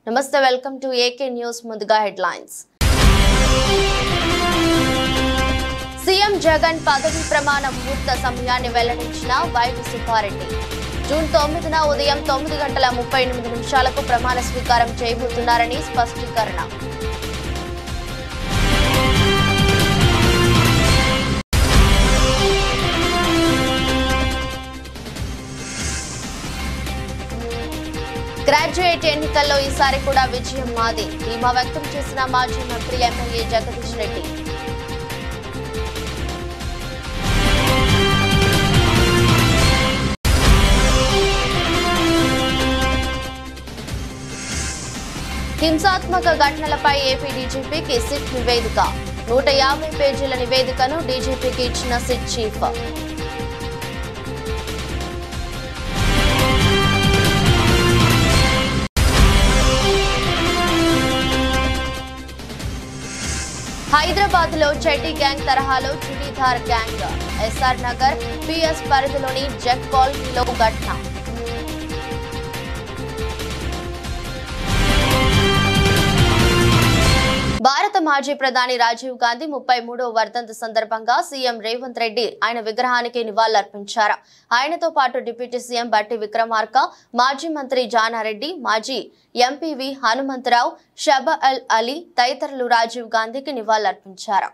నమస్తే welcome to AK news ముందుగా headlines CM Jagan పదవి ప్రమాణ ముహూర్త సమయాన్ని వెల్లడించిన వైవి సుబ్బారెడ్డి జూన్ 9న ఉదయం 9:38 ప్రమాణ స్వీకారం చేయబోతున్నారని స్పష్టీకరణ గ్రాడ్యుయేట్ ఎన్నికల్లో ఈసారి కూడా విజయం మాది ధీమా వ్యక్తం చేసిన మాజీ మంత్రి ఎమ్మెల్యే జగదీష్ రెడ్డి హింసాత్మక ఘటనలపై ఏపీ డీజీపీకి సిట్ నివేదిక 150 పేజీల నివేదికను డీజీపీకి ఇచ్చిన సిట్ చీఫ్ హైదరాబాద్ లో చెడ్డీ గ్యాంగ్ తరహాలో churidar gang SR Nagar PS పరిధిలోని జెక్ కాలనీలో ఘటన భారత మాజీ ప్రధాని రాజీవ్ గాంధీ 33వ వర్ధంతి సందర్భంగా సీఎం రేవంత్ రెడ్డి ఆయన విగ్రహానికి నివాళులర్పించారు. ఆయనతో పాటు డిప్యూటీ సీఎం బట్టి విక్రమార్క, మాజీ మంత్రి జానారెడ్డి, మాజీ ఎంపీవి హనుమంతరావు, షబా అల్ అలీ తదితరులు రాజీవ్ గాంధీకి నివాళులర్పించారు.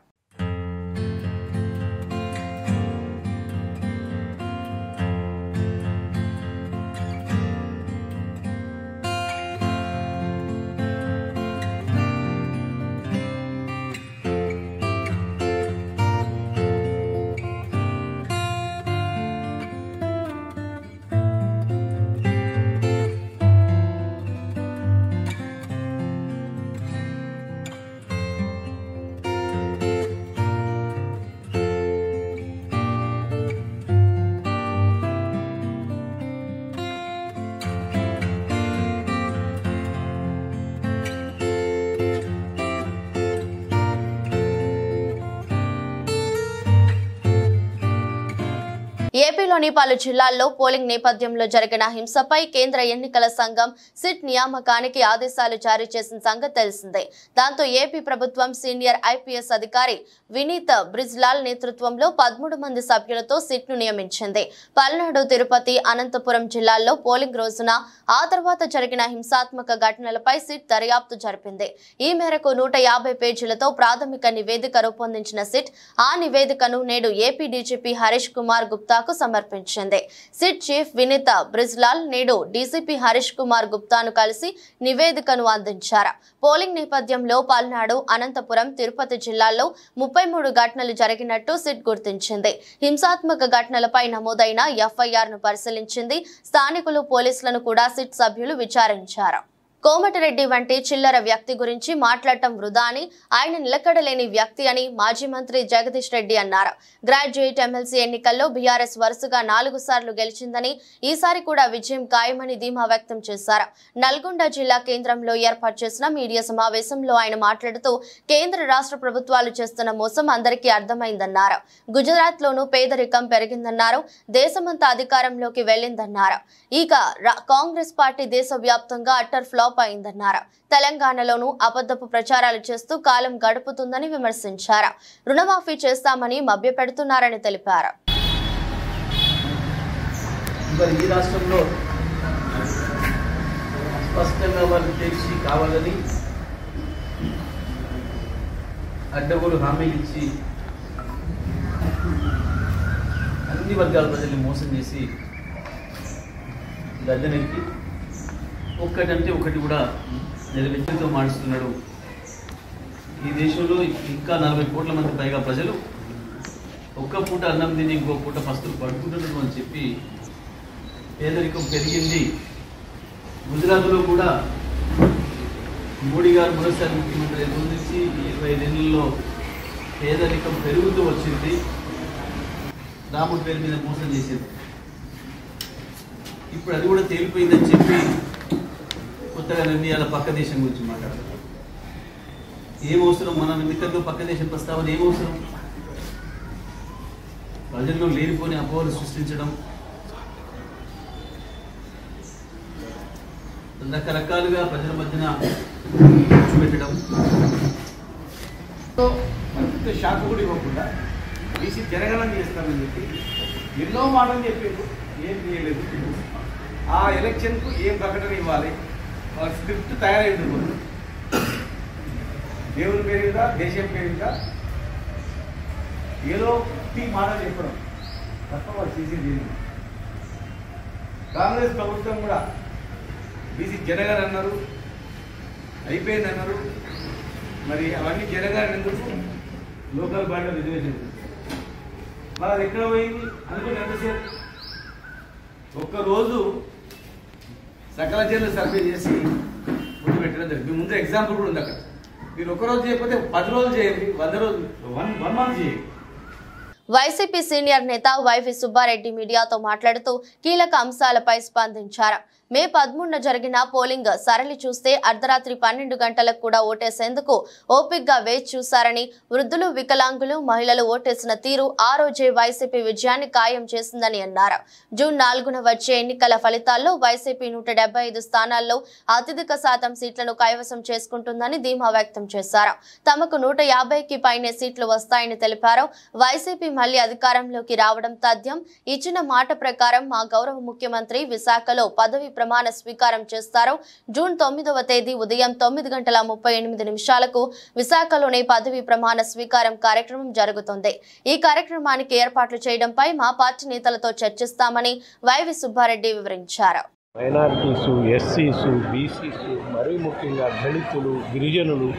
ఏపీలోని పలు జిల్లాల్లో పోలింగ్ నేపథ్యంలో జరిగిన హింసపై కేంద్ర ఎన్నికల సంఘం సిట్ నియామకానికి ఆదేశాలు జారీ చేసిన సంగతి తెలిసిందే. దాంతో ఏపీ ప్రభుత్వం సీనియర్ ఐపీఎస్ అధికారి వినీత్ బ్రిజ్లాల్ నేతృత్వంలో 13 మంది సభ్యులతో సిట్ ను నియమించింది. పల్నాడు, తిరుపతి, అనంతపురం జిల్లాల్లో పోలింగ్ రోజున ఆ తర్వాత జరిగిన హింసాత్మక ఘటనలపై సిట్ దర్యాప్తు జరిపింది. ఈ మేరకు 150 పేజీలతో ప్రాథమిక నివేదిక రూపొందించిన సిట్ ఆ నివేదికను నేడు ఏపీ డీజీపీ హరీష్ కుమార్ గుప్తా సమర్పించింది. సిట్ చీఫ్ వినీత్ బ్రిజ్లాల్ నేడు డీసీపీ హరీష్ కుమార్ గుప్తాను కలిసి నివేదికను అందించారు. పోలింగ్ నేపథ్యంలో పల్నాడు, అనంతపురం, తిరుపతి జిల్లాల్లో 33 ఘటనలు జరిగినట్టు సిట్ గుర్తించింది. హింసాత్మక ఘటనలపై నమోదైన ఎఫ్ఐఆర్ ను పరిశీలించింది. స్థానికులు, పోలీసులను కూడా సిట్ సభ్యులు విచారించారు. కోమటిరెడ్డి వంటి చిల్లర వ్యక్తి గురించి మాట్లాడటం వృధా అని, ఆయన నిలకడలేని వ్యక్తి అని మాజీ మంత్రి జగదీష్ రెడ్డి అన్నారు. గ్రాడ్యుయేట్ ఎమ్మెల్సీ ఎన్నికల్లో బీఆర్ఎస్ వరుసగా 4 సార్లు గెలిచిందని, ఈసారి కూడా విజయం ఖాయమని ధీమా వ్యక్తం చేశారు. నల్గొండ జిల్లా కేంద్రంలో ఏర్పాటు చేసిన మీడియా సమావేశంలో ఆయన మాట్లాడుతూ కేంద్ర రాష్ట్ర ప్రభుత్వాలు చేస్తున్న మోసం అందరికీ అర్థమైందన్నారు. గుజరాత్ లోనూ పేదరికం పెరిగిందన్నారు. దేశమంతా అధికారంలోకి వెళ్లిందన్నారు. ఇక కాంగ్రెస్ పార్టీ దేశవ్యాప్తంగా అట్టర్ ఫ్లాప్ అయిందన్నారు. తెలంగాణలోనూ అబద్ధపు ప్రచారాలు చేస్తూ కాలం గడుపుతుందని విమర్శించారు. రుణమాఫీ చేస్తామని మభ్యపెడుతున్నారని తెలిపారు. ఈ రాష్ట్రంలో స్పష్టంగా వాళ్ళు తెలిసి కావాలని అడ్డగోలు హామీలు ఇచ్చి అన్ని వర్గాల ప్రజల్ని మోసం చేసి గద్దెనెక్కి ఒక్కటంటే ఒకటి కూడా నెరవేర్చుతో మాడుస్తున్నాడు. ఈ దేశంలో ఇంకా 40 కోట్ల మంది పైగా ప్రజలు ఒక్క పూట అన్నం తిని ఇంకో పూట పస్తులు పడుకుంటున్నారు అని చెప్పి పేదరికం పెరిగింది. గుజరాత్లో కూడా మోడీ గారు మొదటిసారి ముఖ్యమంత్రి నుంచి 25 ఏళ్లలో పేదరికం పెరుగుతూ వచ్చింది. రాముడి పేరు మీద మోసం చేసింది. ఇప్పుడు అది కూడా తేలిపోయిందని చెప్పి కొత్తగా నిర్ణయాల పక్క దేశం గురించి మాట్లాడతారు. ఏం అవసరం? మనం ఎందుకంటే పక్క దేశం ప్రస్తావన ఏం అవసరం? ప్రజల్లో లేనిపోని అపోహలు సృష్టించడం, రకరకాలుగా ప్రజల మధ్యన పెట్టడం షాక్ కూడా ఇవ్వకుండా బీసీ జనగణన చేస్తామని చెప్పి ఎన్నో మాటలు చెప్పారు, ఏం చేయలేదు. ఆ ఎలక్షన్కు ఏం ప్రకటన ఇవ్వాలి, వాళ్ళ స్క్రిప్ట్ తయారైంది. దేవుని పేరు మీద, దేశం పేరు మీద ఏదో మాటలు చెప్పడం తప్ప వాళ్ళు చేసేది లేదు. కాంగ్రెస్ ప్రభుత్వం కూడా బీసీ జనగణన అన్నారు, అయిపోయింది అన్నారు. మరి అవన్నీ జనగణన ఎందుకు? లోకల్ బాడీలో రిజర్వేషన్ మరి అది ఎక్కడ పోయింది అనుకుని ఎంతసేపు? ఒక్కరోజు సకల జిల్లా సర్వే చేసి ముందు పెట్టడం జరిగింది. ముందు ఎగ్జాంపుల్ కూడా ఉంది అక్కడ. మీరు ఒక్కరోజు చేయకపోతే 10 రోజులు చేయండి, 100 రోజులు, 1 మంత్ చేయండి. వైసీపీ సీనియర్ నేత వైవి సుబ్బారెడ్డి మీడియాతో మాట్లాడుతూ కీలక అంశాలపై స్పందించారు. మే 13న జరిగిన పోలింగ్ సరళి చూస్తే అర్ధరాత్రి 12 గంటలకు కూడా ఓటేసేందుకు ఓపిక్గా వేచి చూశారని, వృద్ధులు, వికలాంగులు, మహిళలు ఓటేసిన తీరు ఆ రోజే వైసీపీ విజయాన్ని ఖాయం చేసిందని అన్నారు. జూన్ 4న వచ్చే ఎన్నికల ఫలితాల్లో వైసీపీ 175 స్థానాల్లో అత్యధిక శాతం సీట్లను కైవసం చేసుకుంటుందని ధీమా వ్యక్తం చేశారు. తమకు 150కి పైనే సీట్లు వస్తాయని తెలిపారు. వైసీపీ మళ్లీ అధికారంలోకి రావడం తథ్యం. ఇచ్చిన మాట ప్రకారం మా గౌరవ ముఖ్యమంత్రి విశాఖలో పదవి ప్రమాణ స్వీకారం చేస్తారు. జూన్ 9వ తేదీ ఉదయం 9:38 విశాఖలోని పదవి ప్రమాణ స్వీకారం కార్యక్రమం జరుగుతుంది. ఈ కార్యక్రమానికి ఏర్పాట్లు చేయడంపై మా పార్టీ నేతలతో చర్చిస్తామని వైవి సుబ్బారెడ్డి వివరించారు. మైనారిటీసు, ఎస్సీసు, బీసీసు, మరీ ముఖ్యంగా దళితులు, గిరిజనులు,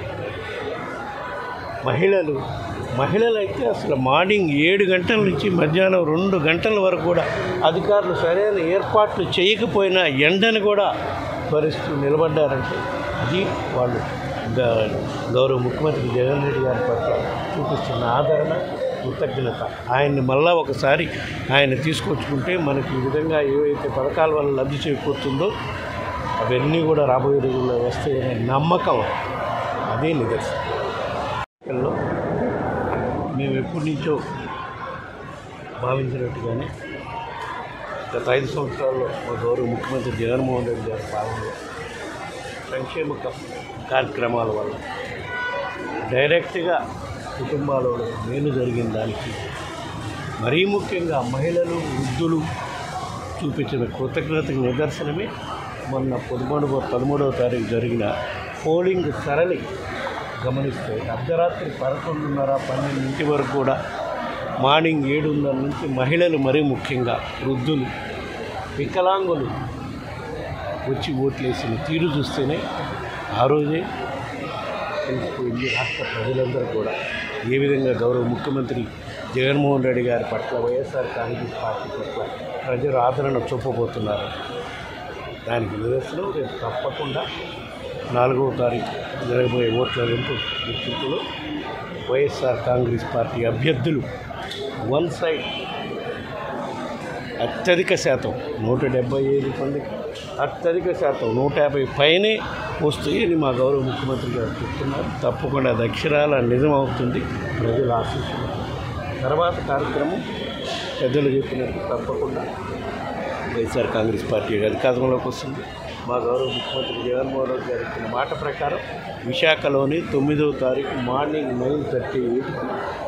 మహిళలు అయితే అసలు మార్నింగ్ 7 గంటల నుంచి మధ్యాహ్నం 2 గంటల వరకు కూడా అధికారులు సరైన ఏర్పాట్లు చేయకపోయినా ఎండను కూడా భరిస్తూ నిలబడ్డారంటే అది వాళ్ళు గౌరవ ముఖ్యమంత్రి జగన్ రెడ్డి గారి పట్ల చూపిస్తున్న ఆదరణ, కృతజ్ఞత. ఆయన్ని మళ్ళా ఒకసారి ఆయన తీసుకొచ్చుకుంటే మనకి ఈ విధంగా ఏవైతే పథకాల వల్ల లబ్ధి చేకూరుతుందో అవన్నీ కూడా రాబోయే రోజుల్లో వస్తాయనే నమ్మకం అదే నిదర్శనం. మేము ఎప్పటి నుంచో భావించినట్టుగానే గత 5 సంవత్సరాల్లో మా గౌరవ ముఖ్యమంత్రి జగన్మోహన్ రెడ్డి గారి పాలనలో సంక్షేమ కార్యక్రమాల వల్ల డైరెక్ట్గా కుటుంబాలలో మేలు జరిగిన దానికి మరీ ముఖ్యంగా మహిళలు, వృద్ధులు చూపించిన కృతజ్ఞతకు నిదర్శనమే మొన్న 13వ తారీఖు జరిగిన పోలింగ్ సరళి గమనిస్తే అర్ధరాత్రి 11:30-12 వరకు కూడా మార్నింగ్ 7:30 నుంచి మహిళలు, మరీ ముఖ్యంగా వృద్ధులు, వికలాంగులు వచ్చి ఓట్లేసిన తీరు చూస్తేనే ఆ రోజే తెలిసిపోయింది రాష్ట్ర ప్రజలందరూ కూడా ఏ విధంగా గౌరవ ముఖ్యమంత్రి జగన్మోహన్ రెడ్డి గారి పట్ల, వైఎస్ఆర్ కాంగ్రెస్ పార్టీ పట్ల ప్రజలు ఆదరణ చూపబోతున్నారు. దానికి నిదర్శనం రేపు తప్పకుండా 4వ తారీఖు జరగబోయే ఓట్ల లెక్కింపులో వైఎస్ఆర్ కాంగ్రెస్ పార్టీ అభ్యర్థులు వన్ సైడ్ అత్యధిక శాతం 175 మందికి అత్యధిక శాతం 150 పైనే వస్తాయని మా గౌరవ ముఖ్యమంత్రి గారు చెప్తున్నారు. తప్పకుండా అది అక్షరాల నిజమవుతుంది. ప్రజల ఆశీస్సులు తర్వాత కార్యక్రమం పెద్దలు చెప్పినట్టు తప్పకుండా వైఎస్ఆర్ కాంగ్రెస్ పార్టీ అధికారంలోకి వస్తుంది. మా గౌరవ ముఖ్యమంత్రి జగన్మోహన్ రెడ్డి గారు ఇచ్చిన మాట ప్రకారం విశాఖలోని 9వ తారీఖు మార్నింగ్ 9:38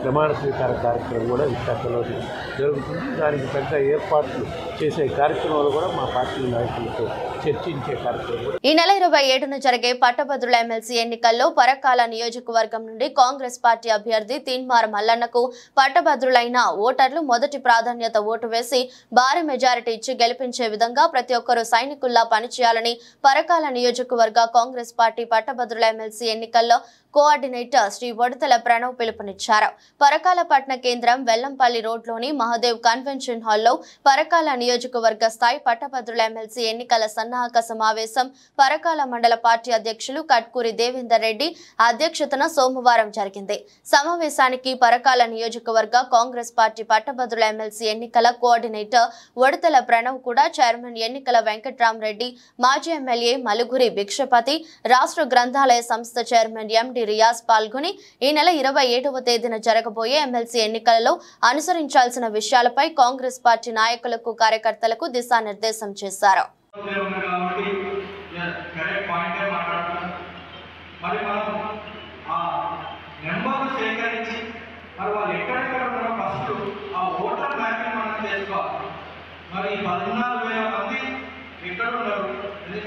ప్రమాణ స్వీకార కార్యక్రమం కూడా విశాఖలోని జరుగుతుంది. దానికి పెద్ద ఏర్పాట్లు చేసే కార్యక్రమాలు కూడా మా పార్టీ నాయకులతో చర్చించే కార్యక్రమం. ఈ నెల 27న జరిగే పట్టభద్రుల ఎమ్మెల్సీ ఎన్నికల్లో పరకాల నియోజకవర్గం నుండి కాంగ్రెస్ పార్టీ అభ్యర్థి తీన్మార మల్లన్నకు పట్టభద్రులైన ఓటర్లు మొదటి ప్రాధాన్యత ఓటు వేసి భారీ మెజారిటీ ఇచ్చి గెలిపించే విధంగా ప్రతి ఒక్కరూ సైనికుల్లా పనిచేయాలని పరకాల నియోజకవర్గ కాంగ్రెస్ పార్టీ పట్టభద్రుల ఎమ్మెల్సీ ఎన్నికల్లో కోఆర్డినేటర్ శ్రీ వడతల ప్రణవ్ పిలుపునిచ్చారు. పరకాల పట్టణ కేంద్రం వెల్లంపల్లి రోడ్లోని మహదేవ్ కన్వెన్షన్ హాల్లో పరకాల నియోజకవర్గ స్థాయి పట్టభద్రుల ఎమ్మెల్సీ ఎన్నికల సన్నాహక సమావేశం పరకాల మండల పార్టీ అధ్యక్షులు కట్కూరి దేవేందర్ రెడ్డి అధ్యక్షతన సోమవారం జరిగింది. సమావేశానికి పరకాల నియోజకవర్గ కాంగ్రెస్ పార్టీ పట్టభద్రుల ఎమ్మెల్సీ ఎన్నికల కోఆర్డినేటర్ వడతల ప్రణవ్ కూడా చైర్మన్ ఎన్నికల వెంకట్రామరెడ్డి, మాజీ ఎమ్మెల్యే మలుగురి భిక్షపతి, రాష్ట్ర గ్రంథాలయ సంస్థ చైర్మన్ ఎండి రియాజ్ పాల్గొని ఈ నెల 27వ తేదీన జరగబోయే ఎమ్మెల్సీ ఎన్నికలలో అనుసరించాల్సిన విషయాలపై కాంగ్రెస్ పార్టీ నాయకులకు, కార్యకర్తలకు దిశానిర్దేశం చేశారు.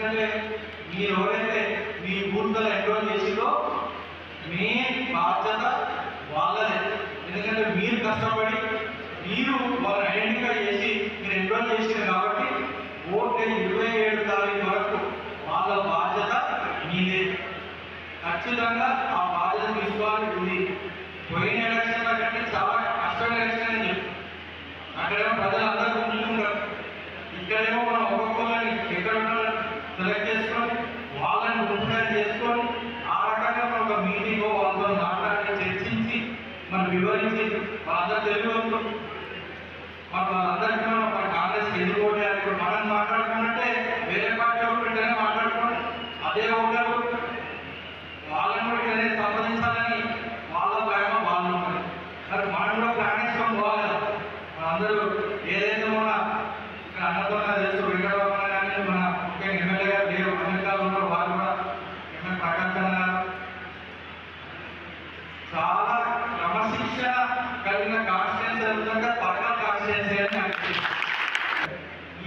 ఎందుకంటే మీరు ఎవరైతే మీ బూత్లో ఎన్రోల్ చేసిందో మెయిన్ బాధ్యత వాళ్ళదే. ఎందుకంటే మీరు కష్టపడి మీరు వాళ్ళని ఐడెంటిఫై చేసి మీరు ఎన్రోల్ చేసింది కాబట్టి ఓటు 27 తారీఖు వరకు వాళ్ళ బాధ్యత మీదే. ఖచ్చితంగా ఆ బాధ్యత తీసుకోవాలని ఉంది. పోయిన ఎలక్షన్ల కంటే చాలా కష్టమైన ఎలక్షన్ అని చెప్పి అక్కడేమో ప్రజలందరూ ఉంటున్నారు, ఇక్కడేమో మనం ఒక్కొక్కరిని ఎక్కడ సెలెక్ట్ చేసుకొని వాళ్ళని ప్రిపేర్ చేసుకొని ఆ రకంగా మనం ఒక మీటింగ్ వాళ్ళతో మాట్లాడి చర్చించి మనం వివరించి వాళ్ళందరూ తెలియదు వాళ్ళందరికీ మన కాంగ్రెస్ ఎందుకు ఓటేయాలి. ఇప్పుడు మనం మాట్లాడుకున్నట్టే వేరే పార్టీ ఒకటినే మాట్లాడుకోండి, అదే ఓటారు వాళ్ళని కూడా ఇక్కడనే సంపాదించాలని వాళ్ళ ప్లాన్ వాళ్ళు ఉంటారు. మరి మనం కూడా ప్లాన్ వేసుకొని పోవాలి కదా. మనందరూ ఏదైతే మన ఇక్కడ అన్నపూర్ణ తెలుసు, వెంకటరమణ కానీ మన ముఖ్యంగా ఎమ్మెల్యే గారు లేరు, అమెరికాలో ఉన్నారు, వారు కూడా ఎమ్మెల్యే ప్రకాశ్ గారు చాలా క్రమశిక్షణ కలిగిన కాన్స్టిట్యున్సీ జరుగుతుంటే పక్కన కాన్స్టిట్యున్సీ అని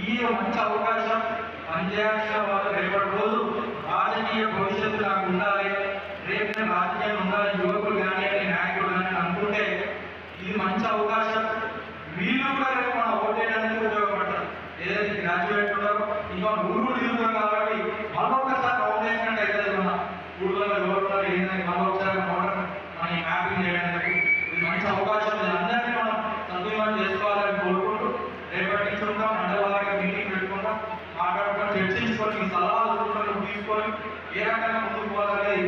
ఈ మంచి అవకాశం పనిచేయాల్సిన వాళ్ళు రేపటి రోజు రాజకీయ భవిష్యత్తు నాకు ఉండాలి, రేపు నేను రాజకీయాలు ఉండాలి, యువకులు కానీ నాయకులు కానీ అనుకుంటే ఇది మంచి అవకాశం. వీళ్ళు కూడా రేపు మనం ఓటేయడానికి ఉపయోగపడతారు. ఏదైతే గ్రాడ్యుయేట్ ఉన్నారో ఇంకా ఊరు తిరుగుతారు కాబట్టి మరొకసారి ఫౌండేషన్ అవుతుంది. మన ఊళ్ళో ఎవరున్నారు ఏంటంటే మరొకసారి మనం మ్యాపింగ్ చేయడానికి ఇది మంచి అవకాశం. అందరినీ మనం సద్వినియోగం చేసుకోవాలని కోరుకుంటూ రేపటి నుంచి ఉంటాం. మండలానికి మీటింగ్ పెట్టుకుంటాం, మాట్లాడుకొని చర్చించుకొని మీ సలహాలు సూచనలు తీసుకొని ఏ రకంగా ముందుకు పోవాలని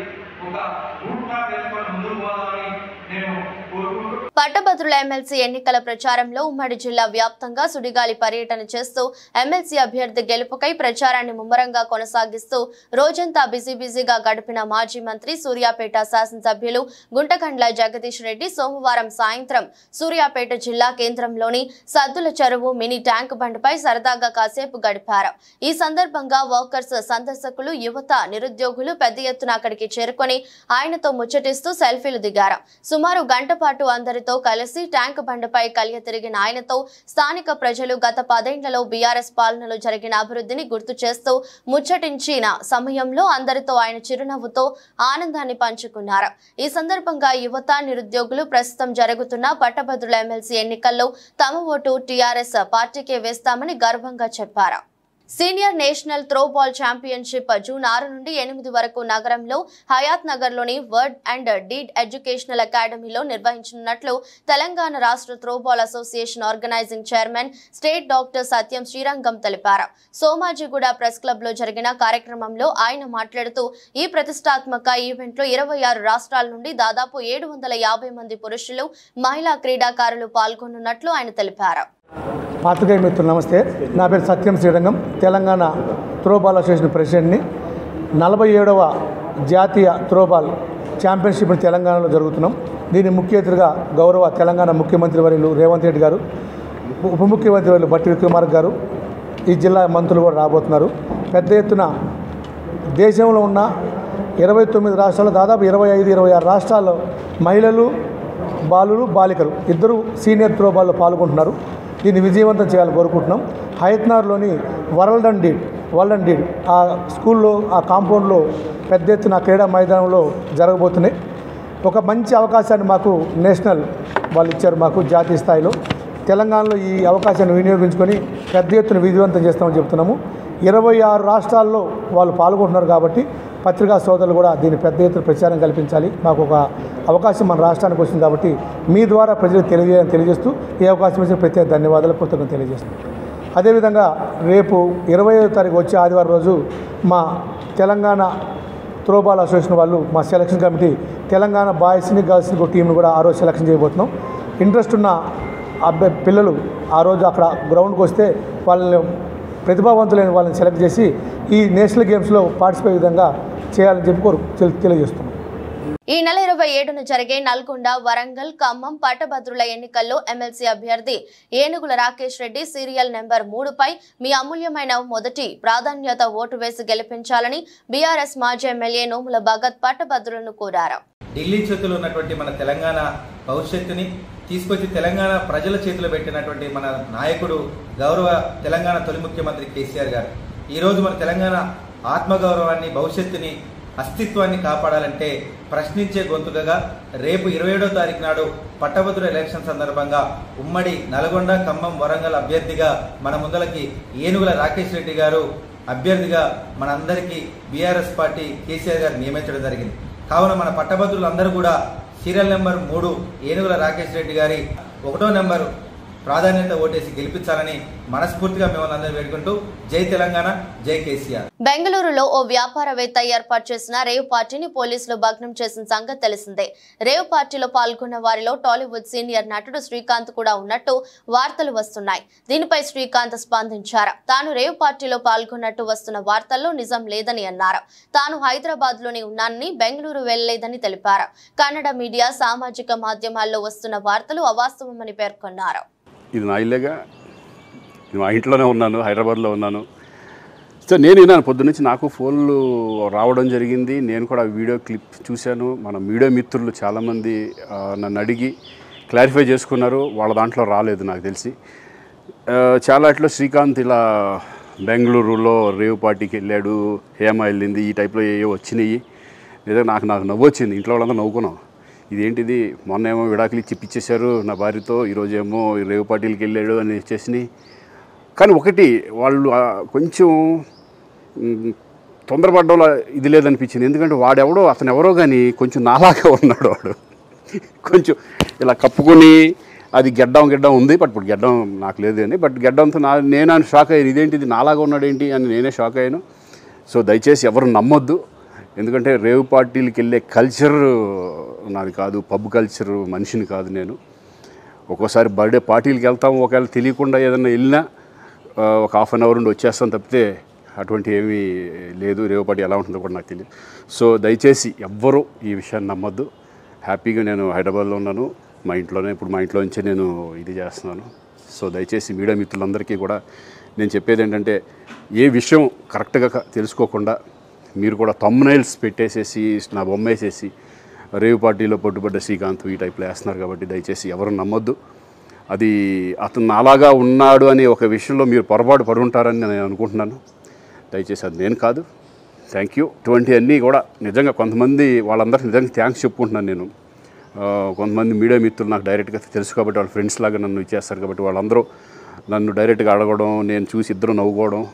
ఒక రూట్ మ్యాప్ వేసుకొని ముందుకు పోవాలని నేను కోరుకుంటూ పట్టభద్రుల ఎమ్మెల్సీ ఎన్నికల ప్రచారంలో ఉమ్మడి జిల్లా వ్యాప్తంగా సుడిగాలి పర్యటన చేస్తూ ఎమ్మెల్సీ అభ్యర్థి గెలుపుకై ప్రచారాన్ని ముమ్మరంగా కొనసాగిస్తూ రోజంతా బిజీగా గడిపిన మాజీ మంత్రి సూర్యాపేట శాసనసభ్యులు గుంటకండ్ల జగదీష్ రెడ్డి సోమవారం సాయంత్రం సూర్యాపేట జిల్లా కేంద్రంలోని సద్దుల చెరువు మినీ ట్యాంక్ బండ్పై సరదాగా కాసేపు గడిపారు. ఈ సందర్భంగా వర్కర్స్, సందర్శకులు, యువత, నిరుద్యోగులు పెద్ద ఎత్తున అక్కడికి చేరుకొని ఆయనతో ముచ్చటిస్తూ సెల్ఫీలు దిగారు. సుమారు గంట పాటు అందరితో కలిసి ట్యాంక్ బండ్పై కలియ తిరిగిన ఆయనతో స్థానిక ప్రజలు గత 10 ఏళ్లలో బీఆర్ఎస్ పాలనలో జరిగిన అభివృద్ధిని గుర్తు చేస్తూ ముచ్చటించిన సమయంలో అందరితో ఆయన చిరునవ్వుతో ఆనందాన్ని పంచుకున్నారు. ఈ సందర్భంగా యువత, నిరుద్యోగులు ప్రస్తుతం జరుగుతున్న పట్టభద్రుల ఎమ్మెల్సీ ఎన్నికల్లో తమ ఓటు టీఆర్ఎస్ పార్టీకే వేస్తామని గర్వంగా చెప్పారు. Senior national throwball championship June 6 నుండి 8 వరకు నగరంలో హయాత్ నగర్లోని వర్డ్ అండ్ డీడ్ ఎడ్యుకేషనల్ అకాడమీలో నిర్వహించనున్నట్లు తెలంగాణ రాష్ట్ర throwball association organising chairman state doctor Satyam Srirangam తెలిపారు. సోమాజిగూడ ప్రెస్ క్లబ్ లో జరిగిన కార్యక్రమంలో ఆయన మాట్లాడుతూ ఈ ప్రతిష్టాత్మక ఈవెంట్ లో 26 రాష్ట్రాల నుండి దాదాపు 750 మంది పురుషులు, మహిళా క్రీడాకారులు పాల్గొనున్నట్లు ఆయన తెలిపారు. పాత్రికేయ మిత్రులు నమస్తే. నా పేరు సత్యం శ్రీరంగం, తెలంగాణ త్రోబాల్ అసోసియేషన్ ప్రెసిడెంట్ని. 47వ జాతీయ త్రోబాల్ ఛాంపియన్షిప్ తెలంగాణలో జరుగుతున్నాం. దీని ముఖ్య అతిథిగా గౌరవ తెలంగాణ ముఖ్యమంత్రి వర్యులు రేవంత్ రెడ్డి గారు, ఉప ముఖ్యమంత్రి వర్యులు బట్టి విక్రమార్క గారు, ఈ జిల్లా మంత్రులు కూడా రాబోతున్నారు. పెద్ద ఎత్తున దేశంలో ఉన్న 29 రాష్ట్రాల్లో దాదాపు 25-26 రాష్ట్రాల్లో మహిళలు, బాలికలు ఇద్దరు సీనియర్ త్రోబాల్లో పాల్గొంటున్నారు. దీన్ని విజయవంతం చేయాలని కోరుకుంటున్నాం. హయత్నార్లోని వరల్డ్ అండ్ డీడ్ ఆ స్కూల్లో, ఆ కాంపౌండ్లో పెద్ద ఎత్తున క్రీడా మైదానంలో జరగబోతున్నాయి. ఒక మంచి అవకాశాన్ని మాకు నేషనల్ వాళ్ళు ఇచ్చారు, మాకు జాతీయ స్థాయిలో. తెలంగాణలో ఈ అవకాశాన్ని వినియోగించుకొని పెద్ద ఎత్తున విజయవంతం చేస్తామని చెప్తున్నాము. 26 రాష్ట్రాల్లో వాళ్ళు పాల్గొంటున్నారు కాబట్టి పత్రికా సోదరులు కూడా దీన్ని పెద్ద ఎత్తున ప్రచారం కల్పించాలి. మాకు ఒక అవకాశం మన రాష్ట్రానికి వచ్చింది కాబట్టి మీ ద్వారా ప్రజలకు తెలియజేస్తూ ఈ అవకాశం ఇచ్చిన ప్రత్యేక ధన్యవాదాలు, కృతజ్ఞతలు తెలియజేస్తున్నాం. అదేవిధంగా రేపు 25వ తారీఖు వచ్చే ఆదివారం రోజు మా తెలంగాణ త్రోబాల్ అసోసియేషన్ వాళ్ళు, మా సెలక్షన్ కమిటీ తెలంగాణ బాయ్స్ని, గర్ల్స్ని టీంను కూడా ఆ రోజు సెలక్షన్ చేయబోతున్నాం. ఇంట్రెస్ట్ ఉన్న పిల్లలు ఆ రోజు అక్కడ గ్రౌండ్కి వస్తే వాళ్ళని ప్రతిభావంతులైన వాళ్ళని సెలెక్ట్ చేసి ఈ నేషనల్ గేమ్స్లో పార్టిసిపేట్ విధంగా చేయాలని చెప్పి తెలియజేస్తున్నాం. ఈ నెల 27న జరిగే నల్గొండ, వరంగల్, ఖమ్మం పట్టభద్రుల ఎన్నికల్లో ఎమ్మెల్సీ అభ్యర్థి ఏనుగుల రాకేష్ రెడ్డి సీరియల్ నెంబర్ 3పై మీ అమూల్యమైన మొదటి ప్రాధాన్యత ఓటు వేసి గెలిపించాలని బీఆర్ఎస్ మాజీ ఎమ్మెల్యే నోముల భగత్ పట్టభద్రులను కోరారు. ఢిల్లీ చేతిలో ఉన్నటువంటి మన తెలంగాణ భవిష్యత్తుని తీసుకొచ్చి తెలంగాణ ప్రజల చేతిలో పెట్టినటువంటి మన నాయకుడు, గౌరవ తెలంగాణ తొలి ముఖ్యమంత్రి కేసీఆర్ గారు ఈరోజు మన తెలంగాణ ఆత్మగౌరవాన్ని, భవిష్యత్తుని, అస్తిత్వాన్ని కాపాడాలంటే ప్రశ్నించే గొంతుకగా రేపు 27వ తారీఖు నాడు పట్టభద్రుల ఎలక్షన్ సందర్భంగా ఉమ్మడి నల్గొండ, ఖమ్మం, వరంగల్ అభ్యర్థిగా మన ముందలకి ఏనుగుల రాకేష్ రెడ్డి గారు అభ్యర్థిగా మనందరికీ బీఆర్ఎస్ పార్టీ కేసీఆర్ గారు నియమించడం జరిగింది. కావున మన పట్టభద్రులందరూ కూడా సీరియల్ నెంబర్ 3 ఏనుగుల రాకేష్ రెడ్డి గారి 1వ నెంబరు ప్రాధాన్యత ఓటేసి గెలిపించాలని మనస్ఫూర్తిగా మిమ్మల్ని అందరూ వేడుకుంటూ జై తెలంగాణ, జై కేసీఆర్. బెంగళూరులో ఓ వ్యాపారవేత్త ఏర్పాటు చేసిన రేవ్ పార్టీని పోలీసులు భగ్నం చేసిన సంగతి తెలిసిందే. రేవ్ పార్టీలో పాల్గొన్న వారిలో టాలీవుడ్ సీనియర్ నటుడు శ్రీకాంత్ కూడా ఉన్నట్టు వార్తలు వస్తున్నాయి. దీనిపై శ్రీకాంత్ స్పందించారు. తాను రేవ్ పార్టీలో పాల్గొన్నట్టు వస్తున్న వార్తల్లో నిజం లేదని అన్నారు. తాను హైదరాబాద్ లోనే ఉన్నానని, బెంగళూరు వెళ్లలేదని తెలిపారు. కన్నడ మీడియా, సామాజిక మాధ్యమాల్లో వస్తున్న వార్తలు అవాస్తవమని పేర్కొన్నారు. ఇది నా ఇల్లేగా, మా ఇంట్లోనే ఉన్నాను, హైదరాబాద్లో ఉన్నాను. సో నేను విన్నాను పొద్దున్నుంచి, నాకు ఫోన్లు రావడం జరిగింది. నేను కూడా వీడియో క్లిప్ చూశాను. మన మీడియా మిత్రులు చాలామంది నన్ను అడిగి క్లారిఫై చేసుకున్నారు. వాళ్ళ దాంట్లో రాలేదు నాకు తెలిసి. చాలా ఇట్లా శ్రీకాంత్ ఇలా బెంగళూరులో రేవ్ పార్టీకి వెళ్ళాడు, హేమ వెళ్ళింది, ఈ టైప్లో ఏవో వచ్చినాయి. నిజంగా నాకు నవ్వు వచ్చింది. ఇంట్లో వాళ్ళందరూ నవ్వుకున్నాం. ఇదేంటిది, మొన్న ఏమో విడాకులు ఇచ్చి ఇప్పించేశారు నా భార్యతో, ఈరోజేమో రేవ్ పార్టీలకి వెళ్ళాడు అని వచ్చేసినాయి. కానీ ఒకటి, వాళ్ళు కొంచెం తొందరపడ్డంలో ఇది లేదనిపించింది. ఎందుకంటే వాడెవడో, అతను ఎవరో కానీ కొంచెం నాలాగా ఉన్నాడు. వాడు కొంచెం ఇలా కప్పుకొని, అది గెడ్డం ఉంది, బట్ ఇప్పుడు గెడ్డం నాకు లేదు అని, బట్ గెడ్డంతో నేను షాక్ అయ్యాను. ఇదేంటిది నాలాగా ఉన్నాడు ఏంటి అని నేనే షాక్ అయ్యాను. సో దయచేసి ఎవరు నమ్మొద్దు. ఎందుకంటే రేవ్ పార్టీలకి వెళ్ళే కల్చర్ నాది కాదు, పబ్ కల్చర్ మనిషిని కాదు నేను. ఒక్కోసారి బర్త్డే పార్టీలకి వెళ్తాము, ఒకవేళ తెలియకుండా ఏదైనా వెళ్ళినా ఒక హాఫ్ అన్ అవర్ నుండి వచ్చేస్తాం తప్పితే అటువంటి ఏమీ లేదు. రేవ్ పార్టీ ఎలా ఉంటుందో కూడా నాకు తెలియదు. సో దయచేసి ఎవ్వరూ ఈ విషయాన్ని నమ్మొద్దు. హ్యాపీగా నేను హైదరాబాద్లో ఉన్నాను, మా ఇంట్లోనే. ఇప్పుడు మా ఇంట్లో నుంచే నేను ఇది చేస్తున్నాను. సో దయచేసి మీడియా మిత్రులందరికీ కూడా నేను చెప్పేది ఏంటంటే, ఏ విషయం కరెక్ట్గా తెలుసుకోకుండా మీరు కూడా థంబ్నైల్స్ పెట్టేసేసి, నా బొమ్మ వేసేసి రేవ్ పార్టీలో పట్టుబడ్డ శ్రీకాంత్ ఈ టైప్లో వేస్తున్నారు. కాబట్టి దయచేసి ఎవరు నమ్మొద్దు. అది అతను అలాగా ఉన్నాడు అనే ఒక విషయంలో మీరు పొరపాటు పడి ఉంటారని నేను అనుకుంటున్నాను. దయచేసి అది నేను కాదు. Thank you. ఇటువంటివన్నీ కూడా నిజంగా కొంతమంది, వాళ్ళందరికీ నిజంగా థ్యాంక్స్ చెప్పుకుంటున్నాను నేను. కొంతమంది మీడియా మిత్రులు నాకు డైరెక్ట్గా తెలుసు కాబట్టి, వాళ్ళ ఫ్రెండ్స్ లాగా నన్ను ఇచ్చేస్తారు కాబట్టి, వాళ్ళందరూ నన్ను డైరెక్ట్గా అడగడం, నేను చూసి ఇద్దరు నవ్వుకోవడం,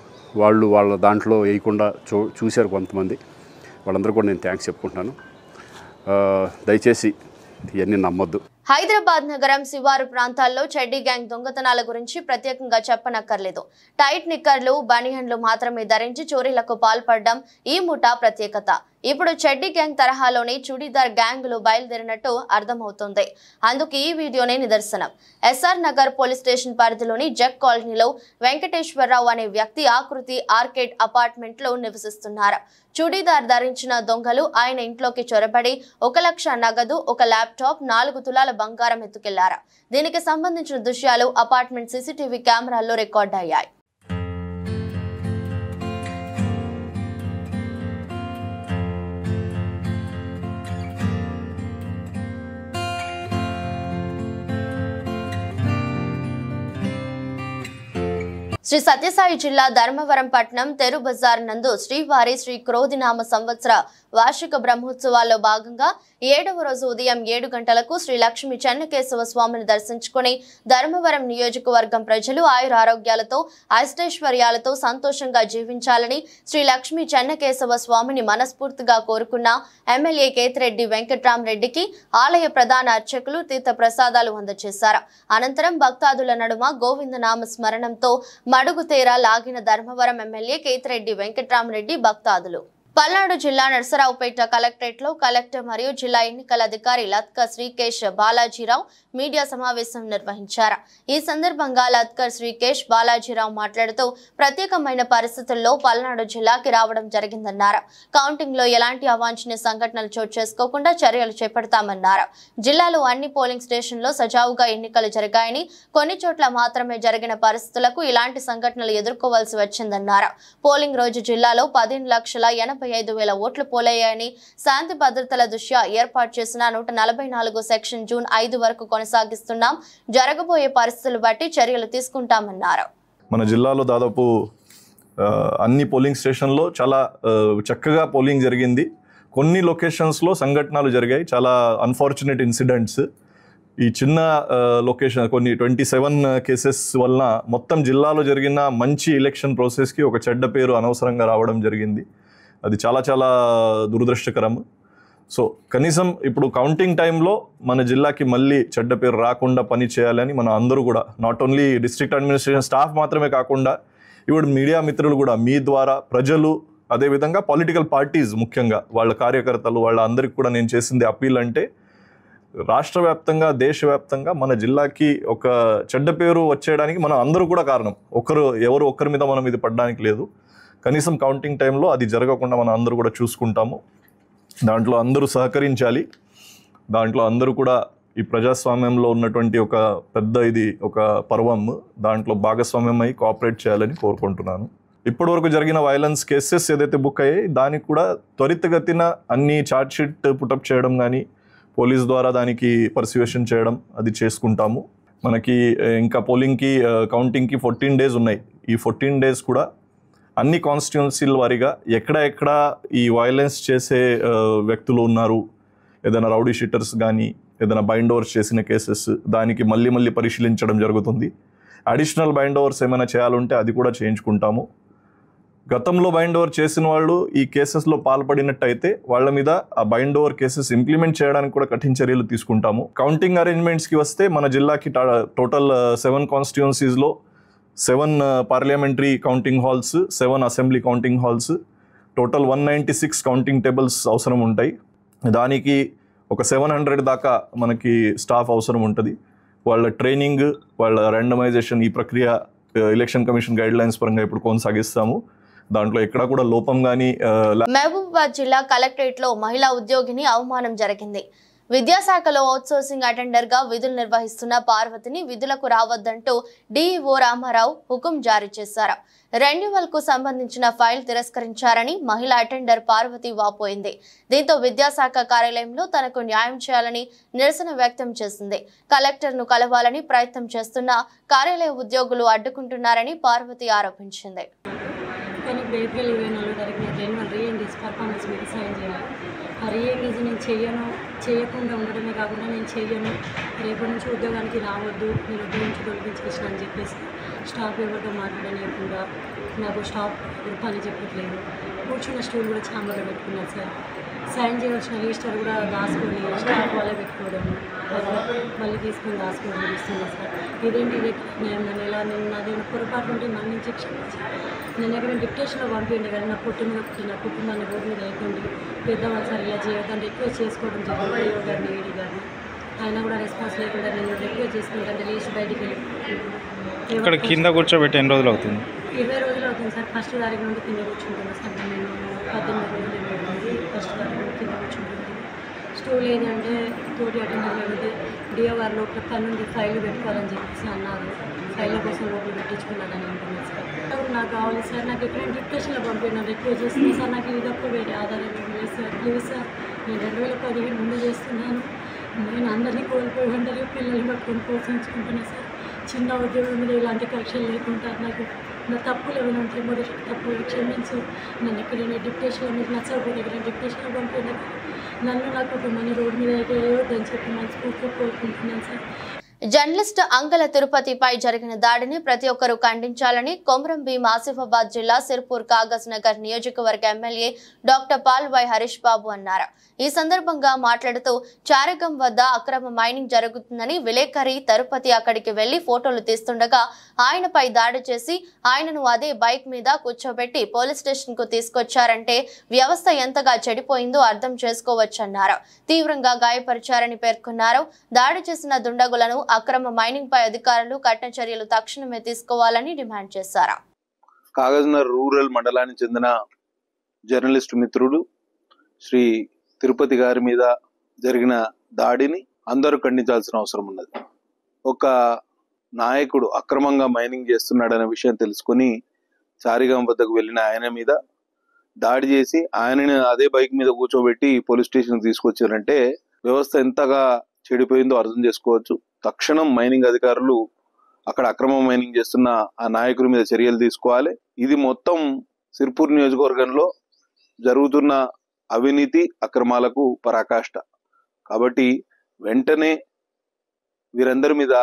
వాళ్ళు వాళ్ళ దాంట్లో వేయకుండా చూశారు కొంతమంది. వాళ్ళందరూ కూడా నేను థ్యాంక్స్ చెప్పుకుంటున్నాను. దయచేసి ఇవన్నీ నమ్మొద్దు. హైదరాబాద్ నగరం శివారు ప్రాంతాల్లో చెడ్డీ గ్యాంగ్ దొంగతనాల గురించి ప్రత్యేకంగా చెప్పనక్కర్లేదు. టైట్ నిక్కర్లు, బనియన్లు మాత్రమే ధరించి చోరీలకు పాల్పడడం ఈ ముఠా ప్రత్యేకత. ఇప్పుడు చెడ్డీ గ్యాంగ్ తరహాలోనే చుడీదార్ గ్యాంగులు బయలుదేరినట్టు అర్థమవుతోంది. అందుకు ఈ వీడియోనే నిదర్శనం. ఎస్ఆర్ నగర్ పోలీస్ స్టేషన్ పరిధిలోని జగ్ కాలనీలో వెంకటేశ్వరరావు అనే వ్యక్తి ఆకృతి ఆర్కేడ్ అపార్ట్మెంట్ లో నివసిస్తున్నారు. చుడీదార్ ధరించిన దొంగలు ఆయన ఇంట్లోకి చొరబడి 1 లక్ష నగదు, 1 ల్యాప్టాప్, 4 తులాల బంగారం ఎత్తుకెళ్లారు. దీనికి సంబంధించిన దృశ్యాలు అపార్ట్మెంట్ సీసీటీవీ కెమెరాల్లో రికార్డ్ అయ్యాయి. శ్రీ సత్యసాయి జిల్లా ధర్మవరం పట్టణం తెరు బజార్ నందు శ్రీవారి శ్రీ క్రోధినామ సంవత్సర వార్షిక బ్రహ్మోత్సవాల్లో భాగంగా 7వ రోజు ఉదయం 7 గంటలకు శ్రీ లక్ష్మీ చెన్నకేశవ స్వామిని దర్శించుకుని ధర్మవరం నియోజకవర్గం ప్రజలు ఆయుర ఆరోగ్యాలతో, అష్టైశ్వర్యాలతో సంతోషంగా జీవించాలని శ్రీ లక్ష్మీ చెన్నకేశవ స్వామిని మనస్ఫూర్తిగా కోరుకున్న ఎమ్మెల్యే కేతిరెడ్డి వెంకట్రామరెడ్డికి ఆలయ ప్రధాన అర్చకులు తీర్థ ప్రసాదాలు అందజేశారు. అనంతరం భక్తాదుల నడుమ గోవిందనామ స్మరణంతో మడుగుతేర లాగిన ధర్మవరం ఎమ్మెల్యే కేతిరెడ్డి వెంకట్రామరెడ్డి భక్తాదులు. పల్నాడు జిల్లా నర్సరావుపేట కలెక్టరేట్ లో కలెక్టర్ మరియు జిల్లా ఎన్నికల అధికారి లత్కర్ శ్రీకేష్ బాలాజీరావు మీడియా సమావేశం నిర్వహించారు. ఈ సందర్భంగా లత్కర్ శ్రీకేష్ బాలాజీరావు మాట్లాడుతూ ప్రత్యేకమైన పరిస్థితుల్లో పల్నాడు జిల్లాకి రావడం జరిగిందన్నారు. కౌంటింగ్ లో ఎలాంటి అవాంఛనీయ సంఘటనలు చోటు చేసుకోకుండా చర్యలు చేపడతామన్నారు. జిల్లాలో అన్ని పోలింగ్ స్టేషన్లో సజావుగా ఎన్నికలు జరిగాయని, కొన్ని చోట్ల మాత్రమే జరిగిన పరిస్థితులకు ఇలాంటి సంఘటనలు ఎదుర్కోవాల్సి వచ్చిందన్నారు. పోలింగ్ రోజు జిల్లాలో 15,85,000 ఓట్లు పోలయ్యాయని, శాంతి భద్రతల దృష్ట్యా ఏర్పాటు చేసిన 144 సెక్షన్ జూన్ 5 వరకు అన్ని పోలింగ్ స్టేషన్లో చాలా చక్కగా పోలింగ్ జరిగింది. కొన్ని లొకేషన్స్లో సంఘటనలు జరిగాయి, చాలా అన్ఫార్చునేట్ ఇన్సిడెంట్స్. ఈ చిన్న లొకేషన్ కొన్ని 27 కేసెస్ వలన మొత్తం జిల్లాలో జరిగిన మంచి ఎలక్షన్ ప్రాసెస్కి ఒక చెడ్డ పేరు అనవసరంగా రావడం జరిగింది. అది చాలా చాలా దురదృష్టకరం. సో కనీసం ఇప్పుడు కౌంటింగ్ టైంలో మన జిల్లాకి మళ్ళీ చెడ్డ పేరు రాకుండా పని చేయాలని మన అందరూ కూడా, not only district administration staff మాత్రమే కాకుండా ఇప్పుడు మీడియా మిత్రులు కూడా మీ ద్వారా ప్రజలు, అదేవిధంగా పొలిటికల్ పార్టీస్ ముఖ్యంగా వాళ్ళ కార్యకర్తలు వాళ్ళ అందరికి కూడా నేను చేసింది అప్పీల్ అంటే, రాష్ట్ర వ్యాప్తంగా దేశవ్యాప్తంగా మన జిల్లాకి ఒక చెడ్డ పేరు వచ్చేయడానికి మనం అందరూ కూడా కారణం. ఎవరు ఒక్కరి మీద మనం ఇది పడడానికి లేదు. కనీసం కౌంటింగ్ టైంలో అది జరగకుండా మనం అందరూ కూడా చూసుకుంటాము. దాంట్లో అందరూ సహకరించాలి. దాంట్లో అందరూ కూడా ఈ ప్రజాస్వామ్యంలో ఉన్నటువంటి ఒక పెద్ద ఇది ఒక పర్వం, దాంట్లో భాగస్వామ్యం అయి కోఆపరేట్ చేయాలని కోరుకుంటున్నాను. ఇప్పటివరకు జరిగిన వైలెన్స్ కేసెస్ ఏదైతే బుక్ అయ్యాయి దానికి కూడా త్వరితగతిన అన్ని ఛార్జ్ షీట్ పుటప్ చేయడం కానీ పోలీస్ ద్వారా దానికి పర్సివేషన్ చేయడం అది చేసుకుంటాము. మనకి ఇంకా పోలింగ్కి కౌంటింగ్కి 14 days ఉన్నాయి. ఈ 14 days కూడా అన్ని కాన్స్టిట్యున్సీల వారీగా ఎక్కడ ఈ వైలెన్స్ చేసే వ్యక్తులు ఉన్నారు, ఏదైనా రౌడీ షీటర్స్ కానీ ఏదైనా బైండ్ ఓవర్స్ చేసిన కేసెస్ దానికి మళ్ళీ పరిశీలించడం జరుగుతుంది. అడిషనల్ బైండ్ ఓవర్స్ ఏమైనా చేయాలంటే అది కూడా చేయించుకుంటాము. గతంలో బైండ్ ఓవర్ చేసిన వాళ్ళు ఈ కేసెస్లో పాల్పడినట్టయితే వాళ్ళ మీద ఆ బైండ్ ఓవర్ కేసెస్ ఇంప్లిమెంట్ చేయడానికి కూడా కఠిన చర్యలు తీసుకుంటాము. కౌంటింగ్ అరేంజ్మెంట్స్కి వస్తే మన జిల్లాకి total 7 కాన్స్టిట్యున్సీస్లో 7 parliamentary counting halls, 7 assembly counting halls, total 196 counting tables అవసరం ఉంటాయి. దానికి ఒక 700 దాకా మనకి స్టాఫ్ అవసరం ఉంటుంది. వాళ్ళ ట్రైనింగ్, వాళ్ళ ర్యాండమైజేషన్, ఈ ప్రక్రియ ఎలక్షన్ కమిషన్ గైడ్ లైన్స్ పరంగా ఇప్పుడు కొనసాగిస్తాము. దాంట్లో ఎక్కడ కూడా లోపం కానీ. మహబూబాబాద్ జిల్లా కలెక్టరేట్ లో మహిళా ఉద్యోగిని అవమానం జరిగింది. విద్యాశాఖలో అవుట్సోర్సింగ్ అటెండర్ గా విధులు నిర్వహిస్తున్న పార్వతిని విధులకు రావద్దంటూ డీఈఓ రామారావు హుకుం జారీ చేశారు. రెన్యువల్ కు సంబంధించిన ఫైల్ తిరస్కరించారని మహిళా అటెండర్ పార్వతి వాపోయింది. దీంతో విద్యాశాఖ కార్యాలయంలో తనకు న్యాయం చేయాలని నిరసన వ్యక్తం చేసింది. కలెక్టర్ ను కలవాలని ప్రయత్నం చేస్తున్న కార్యాలయ ఉద్యోగులు అడ్డుకుంటున్నారని పార్వతి ఆరోపించింది. కానీ ఏప్రిల్ 24 తారీఖున రెన్యువల్ రీఎండీస్ పర్ఫార్మెన్స్ మీద సైన్ చేయాలి. ఆ రీఎండీస్ నేను చేయకుండా ఉండడమే కాకుండా నేను చెయ్యను, రేపటి నుంచి ఉద్యోగానికి రావద్దు, నేను ఉద్యోగం నుంచి తొలగించేసిన అని చెప్పేసి స్టాఫ్ ఎవరితో మాట్లాడలేకుండా నాకు స్టాఫ్ పని చెప్పట్లేదు. కూర్చున్న స్టూల్ కూడా ఛాంబర్లో పెట్టుకున్నారు సార్. సైన్ చేయవలసిన రిజిస్టర్ కూడా దాచుకొని స్టాఫ్ వాళ్ళే పెట్టుకోవడం, మళ్ళీ తీసుకొని దాచుకోవడం ఇస్తున్నారు సార్. ఇదేంటి నేను ఇలా నాదేమైనా పొరపాటు ఉంటే నన్ను క్షమించి నేను ఎక్కడ డిక్టేషన్లో పంపించండి, కానీ నా పుట్టి మీద పుట్టిన కుటుంబాన్ని రోడ్డు మీద వేయకండి, పెద్దవాళ్ళు సార్ ఇలా చేయకండి రిక్వెస్ట్ చేసుకోవడం జరిగింది. ఏఓ గారిని, ఏడీ గారిని, ఆయన కూడా రెస్పాన్స్ లేకుండా నేను రిక్వెస్ట్ చేసుకుంటే లేచి బయటికి వెళ్ళి ఇక్కడ కింద కూర్చోబెట్టి ఎన్ని రోజులు అవుతుంది? 20 రోజులు అవుతుంది సార్. 1st తారీఖు నుండి కింద కూర్చుంటున్నాను సార్. నేను 18 రోజులు అవుతుంది 1st తారీఖు నుండి కింద కూర్చుంటున్నాను. స్టూల్ ఏంటంటే తోటి అటెండర్ లేకపోతే డిఓ గారు లోపల పని నుండి ఫైల్ పెట్టుకోవాలని చెప్పేసి అన్నారు. ఫైళ్ళ కోసం లోపల పెట్టించుకున్నానని అంటున్నారు సార్. నాకు కావాలి సార్, నాకు ఎక్కడైనా డిప్రెషన్లో పంపిన రిక్వెస్ట్ చేస్తుంది సార్. నాకు ఇది తప్ప వేరే ఆధారం లేదు సార్. ప్లీజ్ సార్, నేను 2015 ముందు చేస్తున్నాను. నేను అందరినీ కోల్పోయి ఒంటరిగా పిల్లల్ని పట్టుకొని పోషించుకుంటున్నాను సార్. చిన్న ఉద్యోగం మీద ఇలాంటి కక్షలు లేకుండా నాకు నా తప్పులు ఏమైనా ఉంటే మొదటి తప్పులు క్షమించు. నన్ను ఎక్కడైనా డిప్రెషన్లో మీకు నచ్చకపోతే ఎక్కడైనా డిప్రెషన్లో పంపిన నన్ను నా కుటుంబాన్ని రోడ్డు మీద అయితే వేయొద్దని చెప్పి మనస్ఫూర్తిగా కోరుకుంటున్నాను సార్. జర్నలిస్ట్ అంగల తిరుపతిపై జరిగిన దాడిని ప్రతి ఒక్కరూ ఖండించాలని కొమరం భీం ఆసిఫాబాద్ జిల్లా సిర్పూర్ కాగజ్ నగర్ నియోజకవర్గ ఎమ్మెల్యే డాక్టర్ పాల్వాయ్ హరీష్ బాబు అన్నారు. ఈ సందర్భంగా మాట్లాడుతూ చారగం వద్ద అక్రమ మైనింగ్ జరుగుతుందని విలేకరి తిరుపతి అక్కడికి వెళ్లి ఫోటోలు తీస్తుండగా ఆయనపై దాడి చేసి ఆయనను అదే బైక్ మీద కూర్చోబెట్టి పోలీస్ స్టేషన్ కు తీసుకొచ్చారంటే వ్యవస్థ ఎంతగా చెడిపోయిందో అర్థం చేసుకోవచ్చన్నారు. తీవ్రంగా గాయపరిచారని పేర్కొన్నారు. దాడి చేసిన దుండగులను అక్రమ మైనింగ్ పై అధికారులు కఠిన చర్యలు తక్షణమే తీసుకోవాలని డిమాండ్ చేశారు. కాగజ్నగర్ రూరల్ మండలానికి చెందిన జర్నలిస్టు మిత్రుడు శ్రీ తిరుపతి గారి మీద జరిగిన దాడిని అందరూ ఖండించాల్సిన అవసరం ఉన్నది. ఒక నాయకుడు అక్రమంగా మైనింగ్ చేస్తున్నాడనే విషయం తెలుసుకుని చారిగాం వద్దకు వెళ్ళిన ఆయన మీద దాడి చేసి ఆయనని అదే బైక్ మీద కూర్చోబెట్టి పోలీస్ స్టేషన్ తీసుకొచ్చారంటే వ్యవస్థ ఎంతగా చెడిపోయిందో అర్థం చేసుకోవచ్చు. తక్షణం మైనింగ్ అధికారులు అక్కడ అక్రమ మైనింగ్ చేస్తున్న ఆ నాయకుల మీద చర్యలు తీసుకోవాలి. ఇది మొత్తం సిర్పూర్ నియోజకవర్గంలో జరుగుతున్న అవినీతి అక్రమాలకు పరాకాష్ట. కాబట్టి వెంటనే వీరందరి మీద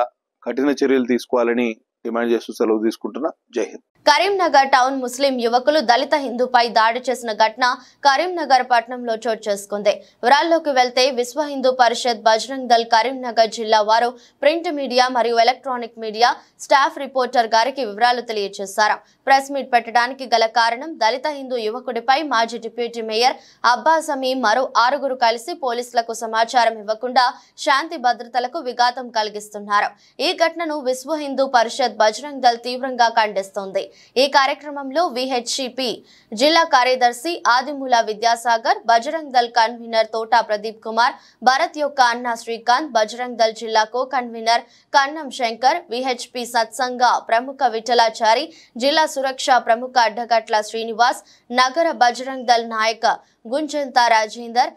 కఠిన చర్యలు తీసుకోవాలని డిమాండ్ చేస్తూ సెలవు తీసుకుంటున్నా. జై హింద్. కరీంనగర్ టౌన్ ముస్లిం యువకులు దళిత హిందూపై దాడి చేసిన ఘటన కరీంనగర్ పట్టణంలో చోటు చేసుకుంది. వివరాల్లోకి వెళ్తే విశ్వ హిందూ పరిషత్ బజరంగ్ దళ్ కరీంనగర్ జిల్లా వారు ప్రింట్ మీడియా మరియు ఎలక్ట్రానిక్ మీడియా స్టాఫ్ రిపోర్టర్ గారికి వివరాలు తెలియజేశారు. ప్రెస్ మీట్ పెట్టడానికి గల కారణం దళిత హిందూ యువకుడిపై మాజీ డిప్యూటీ మేయర్ అబ్బాస్ అమీ మరో 6 కలిసి పోలీసులకు సమాచారం ఇవ్వకుండా శాంతి భద్రతలకు విఘాతం కలిగిస్తున్నారు. ఈ ఘటనను విశ్వ హిందూ పరిషత్ బజరంగ్ దళ్ తీవ్రంగా ఖండిస్తోంది. ఈ కార్యక్రమంలో విహెచ్సిపి జిల్లా కార్యదర్శి ఆదిమూల విద్యాసాగర్, బజరంగ్ దళ్ కన్వీనర్ తోటా ప్రదీప్ కుమార్, భరత్ యొక్క అన్న శ్రీకాంత్, బజరంగ్ దళ్ జిల్లా కో కన్వీనర్ కన్నం శంకర్, విహెచ్పి సత్సంగ ప్రముఖ విఠలాచారి, జిల్లా సురక్ష ప్రముఖ అడ్డగట్ల శ్రీనివాస్, నగర బజరంగ్ దళ్ నాయక గుంజంత రాజేందర్,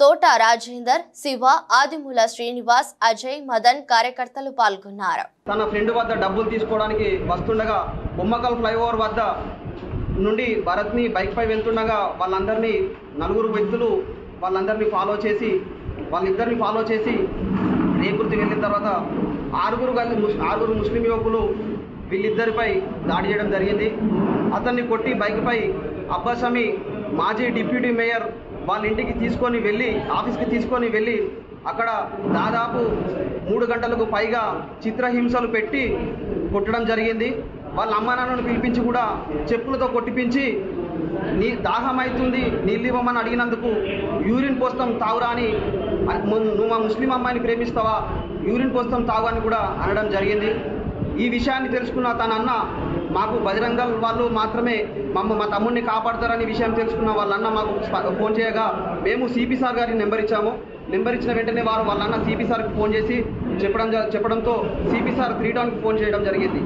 తోట రాజేందర్, శివ, ఆదిమూల శ్రీనివాస్, అజయ్, మదన్ కార్యకర్తలు పాల్గొన్నారు. తన ఫ్రెండ్ వద్ద డబ్బులు తీసుకోవడానికి వస్తుండగా బొమ్మకల్ ఫ్లైఓవర్ వద్ద నుండి భరత్ని బైక్ పై వెళ్తుండగా వాళ్ళందరినీ 4 వ్యక్తులు వాళ్ళిద్దరిని ఫాలో చేసి రేకుర్తి వెళ్ళిన తర్వాత 6 ముస్లిం యువకులు వీళ్ళిద్దరిపై దాడి చేయడం జరిగింది. అతన్ని కొట్టి బైక్ పై అబ్బాస్ అమీ మాజీ డిప్యూటీ మేయర్ వాళ్ళ ఇంటికి ఆఫీస్కి తీసుకొని వెళ్ళి అక్కడ దాదాపు 3 గంటలకు పైగా చిత్రహింసలు పెట్టి కొట్టడం జరిగింది. వాళ్ళ అమ్మా నాన్నను పిలిపించి కూడా చెప్పులతో కొట్టిపించి దాహం అవుతుంది నీళ్ళు ఇవ్వమని అడిగినందుకు యూరిన్ పోస్తాం తాగురా అని, నువ్వు మా ముస్లిం అమ్మాయిని ప్రేమిస్తావా, యూరిన్ పోస్తాం తాగు అని కూడా అనడం జరిగింది. ఈ విషయాన్ని తెలుసుకున్న తన అన్న మాకు బజరంగ్ దళ్ వాళ్ళు మాత్రమే మా తమ్ముడిని కాపాడతారని విషయం తెలుసుకున్న వాళ్ళన్న మాకు ఫోన్ చేయగా మేము సిపి సార్ గారికి నెంబర్ ఇచ్చాము. నెంబర్ ఇచ్చిన వెంటనే వాళ్ళన్న సిపి సార్కి ఫోన్ చేసి చెప్పడంతో సిపి సార్ 3 టౌన్కి ఫోన్ చేయడం జరిగింది.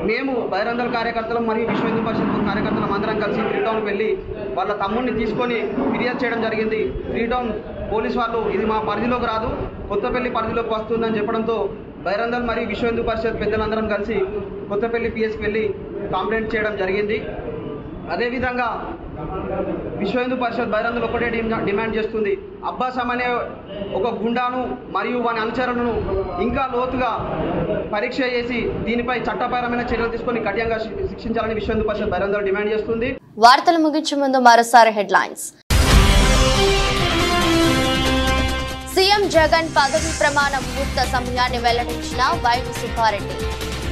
మేము బజరంగ్ దళ్ కార్యకర్తలు మరియు విశ్వ హిందూ పరిషత్ కార్యకర్తలం అందరం కలిసి 3 టౌన్కి వెళ్ళి వాళ్ళ తమ్ముడిని తీసుకొని ఫిర్యాదు చేయడం జరిగింది. 3 టౌన్ పోలీస్ వాళ్ళు ఇది మా పరిధిలోకి రాదు, కొత్తపల్లి పరిధిలోకి వస్తుందని చెప్పడంతో బజరంగ్ దళ్ మరియు విశ్వ హిందూ పరిషత్ పెద్దలందరం కలిసి కొత్తపల్లి పిఎస్కి వెళ్ళి కంప్లైంట్ చేయడం జరిగింది. అదేవిధంగా విశ్వ హిందూ పరిషత్ బజరంగ్ దళ్ ఒకటే డిమాండ్ చేస్తుంది, అబ్బాస్ అనే ఒక గుండాను మరియు వాని అనుచరులను ఇంకా లోతుగా పరీక్ష చేసి దీనిపై చట్టపరమైన చర్యలు తీసుకొని కఠినంగా శిక్షించాలని విశ్వ హిందూ పరిషత్ బజరంగ్ దళ్ డిమాండ్ చేస్తుంది. వార్తలు ముగించే ముందు మరోసారి హెడ్లైన్స్. సీఎం జగన్ పదవి ప్రమాణ ముహూర్త సమయాన్ని వెల్లడించిన వైవి సుబ్బారెడ్డి.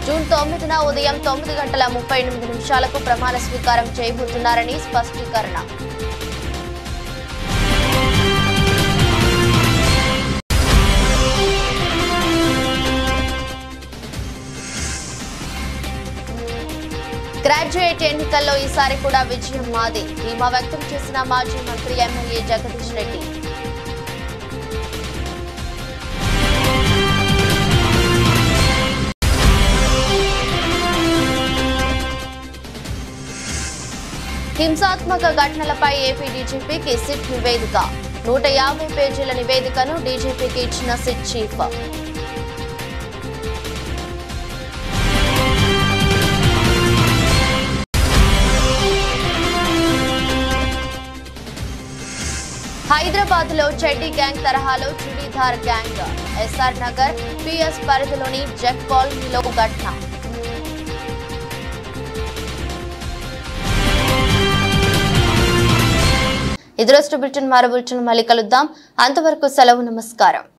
జూన్ 9న ఉదయం 9:38 ప్రమాణ స్వీకారం చేయబోతున్నారని స్పష్టీకరణ. గ్రాడ్యుయేట్ ఎన్నికల్లో ఈసారి కూడా విజయం మాది, ధీమా వ్యక్తం చేసిన మాజీ మంత్రి ఎమ్మెల్యే జగదీష్ రెడ్డి. హింసాత్మక ఘటనలపై ఏపీ డీజీపీకి సిట్ నివేదిక. 150 పేజీల నివేదికను డీజీపీకి ఇచ్చిన సిట్ చీఫ్. హైదరాబాద్ లో చెడ్డీ గ్యాంగ్ తరహాలో churidar gang. SR Nagar PS పరిధిలోని జెక్ కాలనీలో ఘటన. ఇదరొస్ట్ బులెటిన్ మరో బులెటిన్ మళ్ళీ కలుద్దాం. అంతవరకు సెలవు, నమస్కారం.